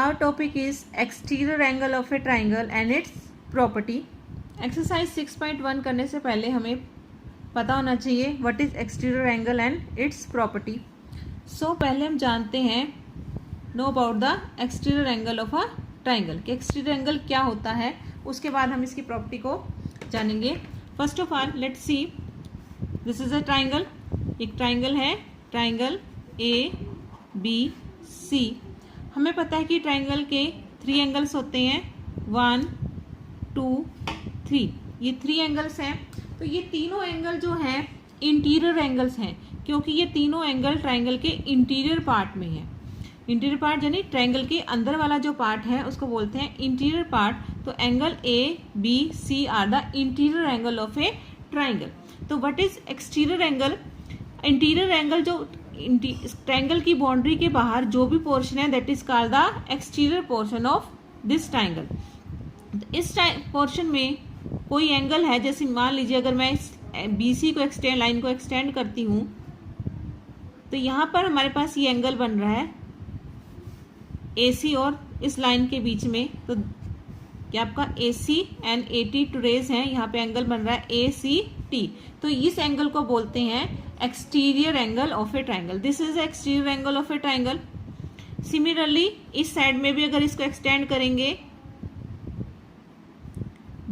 Our topic is exterior angle of a triangle and its property. Exercise 6.1 करने से पहले हमें पता होना चाहिए what is exterior angle and its property. So पहले हम जानते हैं know about the exterior angle of a triangle कि exterior angle क्या होता है, उसके बाद हम इसकी property को जानेंगे. First of all let's see, this is a triangle. एक triangle है, triangle A B C. हमें पता है कि ट्राइंगल के 3 एंगल्स होते हैं, 1 2 3. ये 3 एंगल्स हैं. तो ये तीनों एंगल जो हैं इंटीरियर एंगल्स हैं, क्योंकि ये तीनों एंगल ट्राइंगल के इंटीरियर पार्ट में है. इंटीरियर पार्ट यानी ट्राइंगल के अंदर वाला जो पार्ट है उसको बोलते हैं इंटीरियर पार्ट. तो angle A B C are the interior angle of a triangle. तो what is exterior angle? Interior angle जो ट्रायंगल की बाउंड्री के बाहर जो भी पोर्शन है that is called the exterior portion of this triangle. इस पोर्शन में कोई एंगल है, जैसे मान लीजिए अगर मैं इस BC को एक्सटेंड लाइन को एक्सटेंड करती हूं तो यहां पर हमारे पास ये एंगल बन रहा है AC और इस लाइन के बीच में. तो क्या आपका AC and AT two rays है, यहाँ पे एंगल बन रहा है ACT. तो इस एंगल को बोलते हैं exterior angle of a triangle. This is exterior angle of a triangle. Similarly इस साइड में भी अगर इसको एक्सटेंड करेंगे,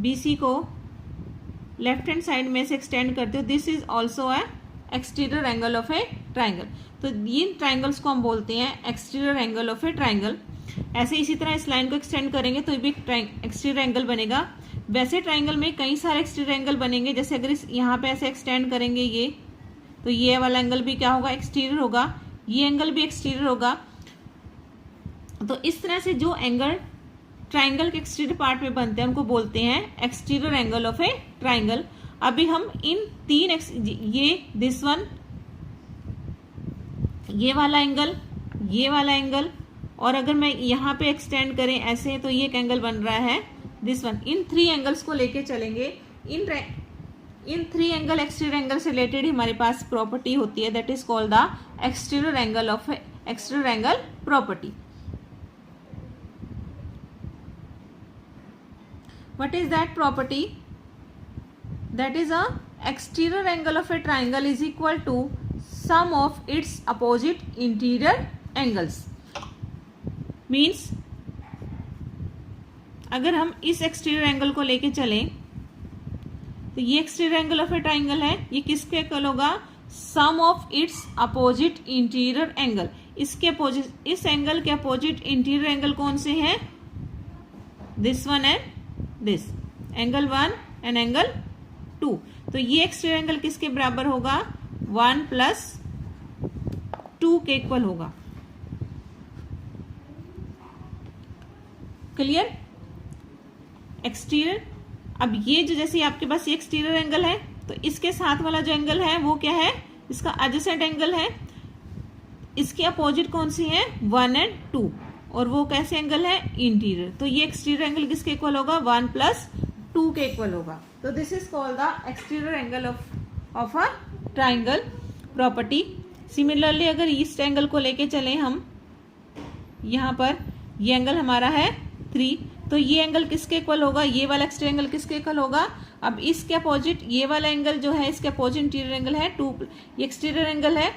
BC को लेफ्ट हैंड साइड में से एक्सटेंड करते हो, this is also a exterior angle of a triangle. तो इन ट्राइंगल्स को हम बोलते हैं exterior angle of a triangle. ऐसे इसी तरह इस लाइन को एक्सटेंड करेंगे तो भी एक्सटीरियर एंगल बनेगा. वैसे ट्राइंगल में कई सारे एक्सटीरियर एंगल बनेंगे, जैसे अगर इस यहाँ पे ऐसे एक्सटेंड करेंगे ये, तो ये वाला एंगल भी क्या होगा, एक्सटीरियर होगा. ये एंगल भी एक्सटीरियर होगा. तो इस तरह से जो एंगल ट्राइंगल के एक्सटीरियर पार्ट में बनते हैं उनको बोलते हैं exterior angle of a triangle. अभी हम इन तीन ये दिस वन, ये वाला एंगल और अगर मैं यहाँ पे एक्सटेंड करें ऐसे तो ये एक एंगल बन रहा है दिस वन. इन 3 एंगल्स को लेके चलेंगे. इन 3 एंगल एक्सटीरियर एंगल से रिलेटेड हमारे पास प्रॉपर्टी होती है that is called the exterior angle of exterior angle property. What is that property? That is a exterior angle of a triangle is equal to sum of its opposite interior angles. Means अगर हम इस exterior angle को लेके चलें तो ये exterior angle of a triangle है, ये किसके इक्वल होगा, sum of its opposite interior angle. इसके अपोजिट, इस एंगल के अपोजिट इंटीरियर एंगल कौन से हैं, this one and this, angle 1 and angle 2. तो ये एक्सटीरियर एंगल किसके बराबर होगा, 1 + 2 के इक्वल होगा. क्लियर? एक्सटीरियर. अब ये जो जैसे आपके पास ये एक्सटीरियर एंगल है तो इसके साथ वाला जो एंगल है वो क्या है, इसका एडजेसेंट एंगल है. इसके अपोजिट कौन सी है, 1 एंड 2, और वो कैसे एंगल है, इंटीरियर. तो ये एक्सटीरियर एंगल किसके इक्वल होगा, 1 + 2 के इक्वल होगा. तो this is called the exterior angle of a triangle property. Similarly अगर इस एंगल को लेके चले हम, यहाँ पर ये एंगल हमारा है 3, तो ये एंगल किसके इक्वल होगा, ये वाला एक्सटीरियर एंगल किसके इक्वल होगा. अब इसके अपोजिट ये वाला एंगल जो है इसके अपोजिट इंटीरियर एंगल है 2, ये एक्सटीरियर एंगल है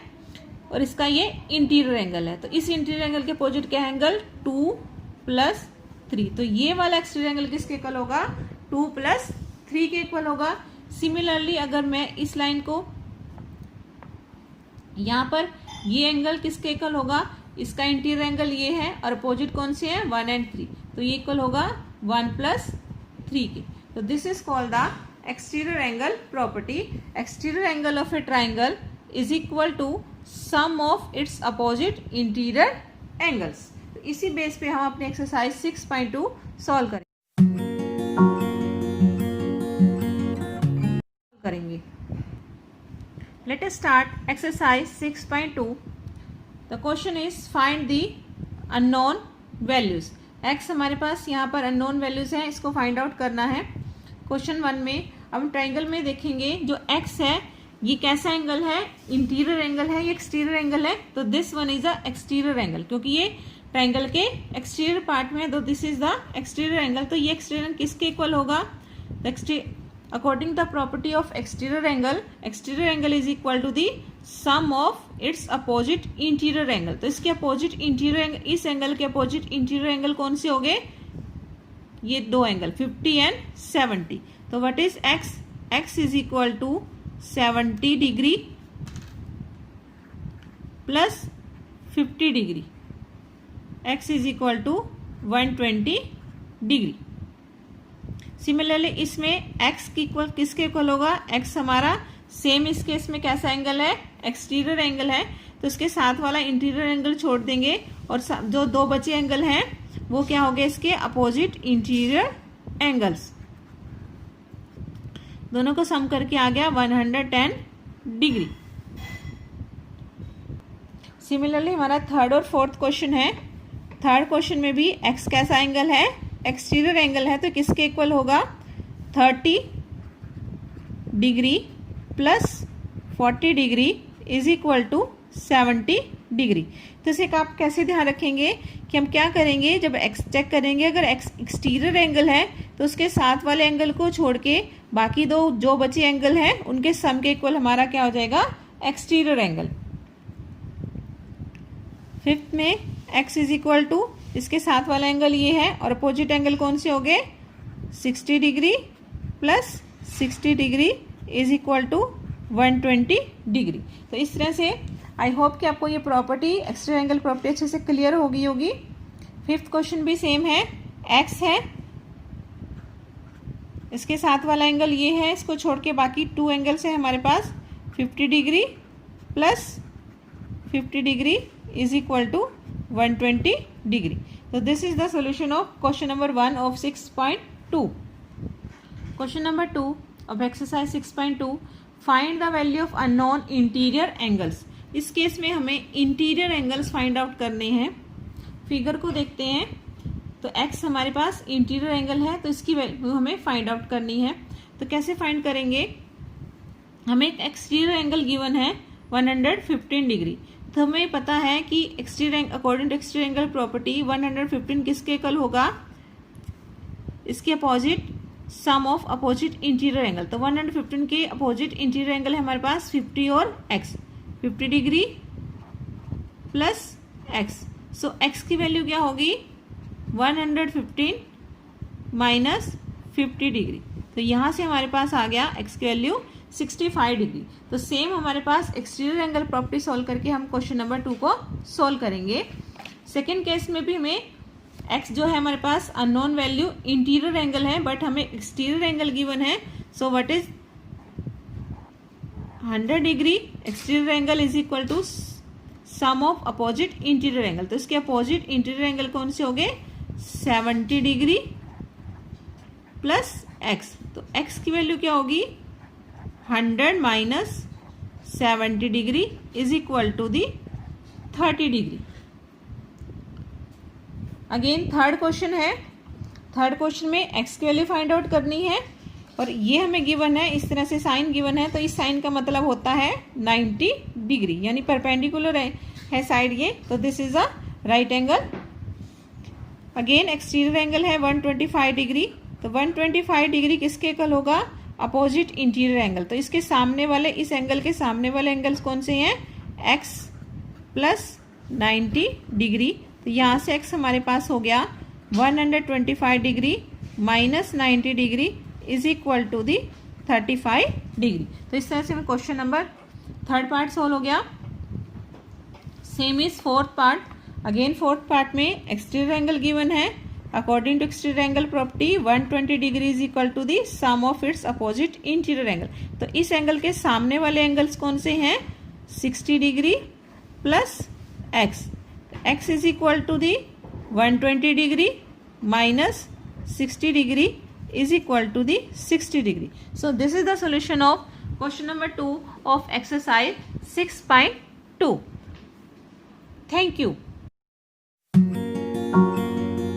और इसका ये इंटीरियर एंगल है. तो इस इंटीरियर एंगल के अपोजिट क्या एंगल, 2 + 3. तो ये वाला एक्सटीरियर एंगल किसके इक्वल होगा, 2 + 3 के इक्वल होगा. सिमिलरली अगर मैं इस लाइन को यहाँ पर, ये एंगल किसके इक्वल होगा, इसका इंटीरियर एंगल ये है और अपोजिट कौन से है, 1 एंड 3. तो ये इक्वल होगा 1 + 3 के. तो this is called the exterior angle property. Exterior angle of a triangle is equal to sum of its opposite interior angles. तो इसी बेस पे हम अपने एक्सरसाइज 6.2 सॉल्व करेंगे. Let us start exercise 6.2. The question is find the unknown values. x हमारे पास यहाँ पर unknown values हैं, इसको फाइंड आउट करना है. क्वेश्चन 1 में अब हम ट्राइंगल में देखेंगे जो x है ये कैसा एंगल है, इंटीरियर एंगल है, ये एक्सटीरियर एंगल है. तो this one is a exterior angle, क्योंकि ये ट्राइंगल के एक्सटीरियर पार्ट में, तो this is the exterior angle. तो ये एक्सटीरियर एंगल किसके इक्वल होगा? According the property of exterior angle is equal to the sum of its opposite interior angle. तो इसके अपोजिट इंटीरियर एंगल, इस एंगल के अपोजिट इंटीरियर एंगल कौन से हो गए? ये दो एंगल 50 एंड 70। तो what is x? X is equal to 70 degree plus 50 degree, x is equal to 120 degree. Similarly इसमें x की इक्वल किसके इक्वल होगा? x हमारा सेम इस केस में कैसा एंगल है? एक्सटीरियर एंगल है। तो इसके साथ वाला इंटीरियर एंगल छोड़ देंगे और जो दो बचे एंगल हैं वो क्या हो गए? इसके अपोजिट इंटीरियर एंगल्स। दोनों को सम करके आ गया 110 डिग्री। सिमिलरली हमारा थर्ड और फोर्थ क्वेश्चन है। थर्ड क्वेश्चन में भी x कैसा एंगल है? एक्सटीरियर एंगल है। तो किसके इक्वल होगा? 30 degree plus 40 degree is equal to 70 degree. तो इसे आप कैसे ध्यान रखेंगे कि हम क्या करेंगे? जब x चेक करेंगे, अगर x एक्सटीरियर एंगल है तो उसके साथ वाले एंगल को छोड़ के बाकी दो जो बचे एंगल हैं उनके सम के इक्वल हमारा क्या हो जाएगा? Exterior angle. फिफ्थ में x इज इक्वल टू, इसके साथ वाला एंगल ये है और अपोजिट एंगल कौन से हो गए? 60 degree plus 60 degree is equal to 120 degree. तो इस तरह से आई होप कि आपको ये प्रॉपर्टी, एक्सटीरियर एंगल प्रॉपर्टी अच्छे से क्लियर हो गई होगी। फिफ्थ क्वेश्चन भी सेम है। x है, इसके साथ वाला एंगल ये है, इसको छोड़ के बाकी टू एंगल्स है हमारे पास 50 degree plus 50 degree is equal to 120 degree. So this is the solution of question number 1 of 6.2. Question number 2 of exercise 6.2, find the value of unknown interior angles. इस केस में हमें इंटीरियर एंगल्स फाइंड आउट करने हैं। Figure को देखते हैं तो x हमारे पास इंटीरियर एंगल है, तो इसकी वैल्यू हमें फाइंड आउट करनी है। तो कैसे फाइंड करेंगे? हमें एक एक्सटीरियर एंगल गिवन है 115 डिग्री। तो हमें पता है कि exterior, according to exterior angle property 115 किसके इक्वल होगा? इसके opposite sum of opposite interior angle. तो 115 के अपोजिट इंटीरियर एंगल है हमारे पास 50 और x, 50 डिग्री प्लस x। सो x की वैल्यू क्या होगी? 115 माइनस 50 डिग्री। तो यहां से हमारे पास आ गया x की वैल्यू 65 डिग्री। तो सेम हमारे पास एक्सटीरियर एंगल प्रॉपर्टी सॉल्व करके हम क्वेश्चन नंबर 2 को सॉल्व करेंगे। सेकेंड केस में भी हमें x जो है हमारे पास अननोन वैल्यू इंटीरियर एंगल है, बट हमें एक्सटीरियर एंगल गिवन है। So what is 100 degree exterior angle is equal to sum of opposite interior angle. तो इसके अपोजिट इंटीरियर एंगल कौन से हो गए? 70 डिग्री प्लस x। तो x की वैल्यू क्या होगी? 100 minus 70 degree is equal to the 30 degree. Again third question है। थर्ड क्वेश्चन में x की वैल्यू फाइंड आउट करनी है और ये हमें गिवन है, इस तरह से साइन गिवन है। तो इस साइन का मतलब होता है 90 डिग्री, यानी परपेंडिकुलर है साइड ये। तो this is a right angle. Again exterior angle है 125 डिग्री। तो 125 डिग्री किसके इक्वल होगा? Opposite interior angle. तो इसके सामने वाले, इस एंगल के सामने वाले एंगल्स कौन से हैं? x plus 90 degree. तो यहाँ से x हमारे पास हो गया 125 degree minus 90 degree is equal to the 35 degree. तो इस तरह से हमें question number third part solve हो गया। Same is fourth part. Again fourth part में एक्सटीरियर एंगल गिवन है। According to exterior angle property 120 degree is equal to the sum of its opposite interior angle. तो इस angle के सामने वाले angles कौन से हैं? 60 degree plus x। x is equal to the 120 degree minus 60 degree is equal to the 60 degree. So this is the solution of question number 2 of exercise 6.2. Thank you.